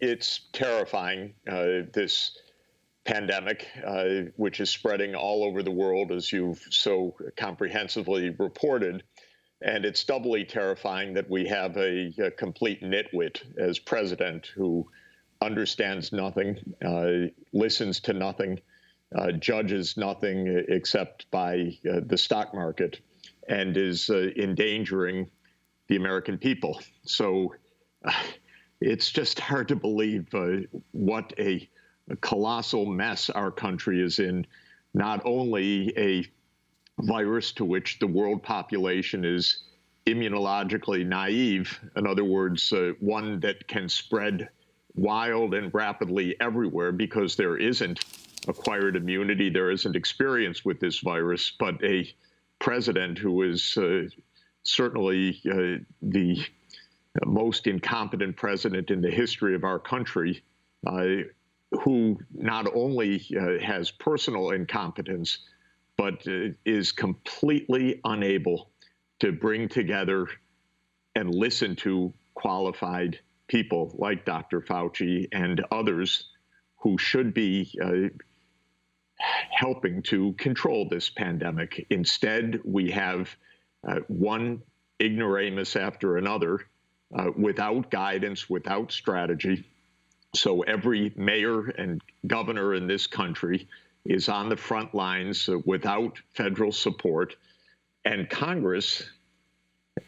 It's terrifying, this pandemic, which is spreading all over the world, as you've so comprehensively reported. And it's doubly terrifying that we have a complete nitwit as president who understands nothing, listens to nothing, judges nothing except by the stock market, and is endangering the American people. So it's just hard to believe what a colossal mess our country is in. Not only a virus to which the world population is immunologically naive, in other words, one that can spread wild and rapidly everywhere because there isn't acquired immunity, there isn't experience with this virus, but a president who is certainly the most incompetent president in the history of our country, who not only has personal incompetence, but is completely unable to bring together and listen to qualified people like Dr. Fauci and others who should be helping to control this pandemic. Instead, we have one ignoramus after another, without guidance, without strategy. So every mayor and governor in this country is on the front lines without federal support. And Congress,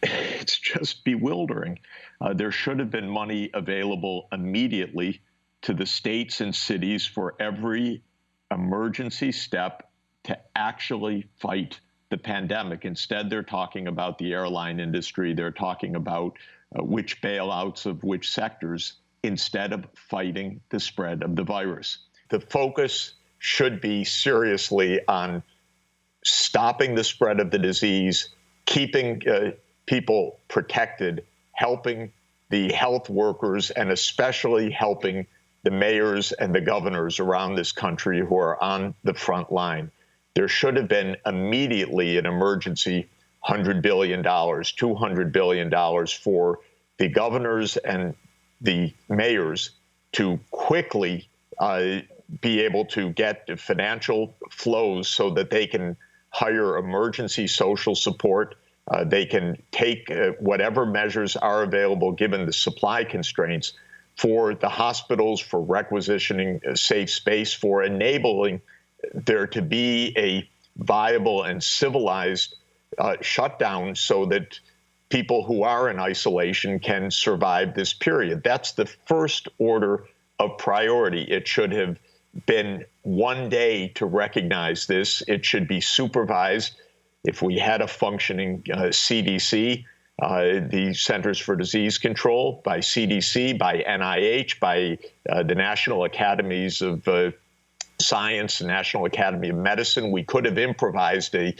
it's just bewildering. There should have been money available immediately to the states and cities for every emergency step to actually fight the pandemic. Instead, they're talking about the airline industry. They're talking about which bailouts of which sectors, instead of fighting the spread of the virus. The focus should be seriously on stopping the spread of the disease, keeping people protected, helping the health workers, and especially helping the mayors and the governors around this country who are on the front line. There should have been immediately an emergency $100 billion, $200 billion for the governors and the mayors to quickly be able to get the financial flows so that they can hire emergency social support. They can take whatever measures are available given the supply constraints for the hospitals, for requisitioning a safe space, for enabling there to be a viable and civilized shutdown so that people who are in isolation can survive this period. That's the first order of priority. It should have been one day to recognize this. It should be supervised. If we had a functioning CDC, the Centers for Disease Control, by CDC, by NIH, by the National Academies of Science, National Academy of Medicine, we could have improvised a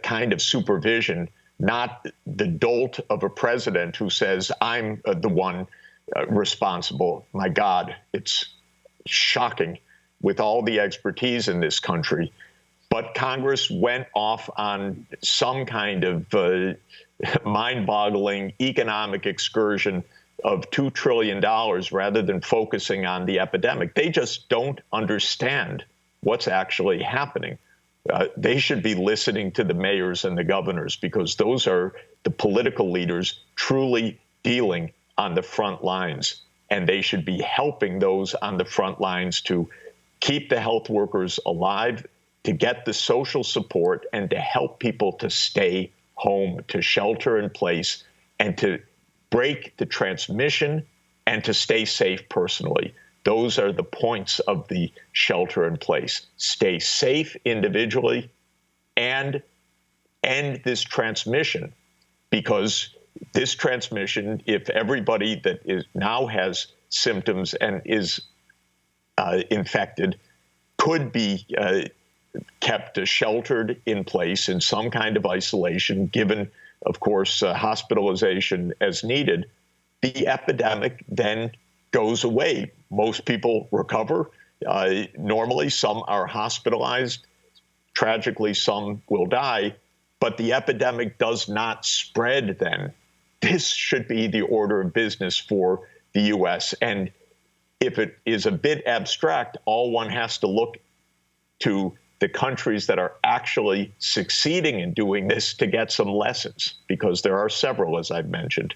kind of supervision, not the dolt of a president who says, I'm the one responsible. My God, it's shocking with all the expertise in this country. But Congress went off on some kind of mind-boggling economic excursion of $2 trillion rather than focusing on the epidemic. They just don't understand what's actually happening. They should be listening to the mayors and the governors because those are the political leaders truly dealing on the front lines. And they should be helping those on the front lines to keep the health workers alive, to get the social support, and to help people to stay home, to shelter in place, and to break the transmission and to stay safe personally. Those are the points of the shelter in place. Stay safe individually and end this transmission, because this transmission, if everybody that is now has symptoms and is infected, could be kept sheltered in place in some kind of isolation, given, of course, hospitalization as needed, the epidemic then goes away. Most people recover. Normally, some are hospitalized. Tragically, some will die. But the epidemic does not spread then. This should be the order of business for the U.S. And if it is a bit abstract, all one has to look to the countries that are actually succeeding in doing this to get some lessons, because there are several, as I've mentioned.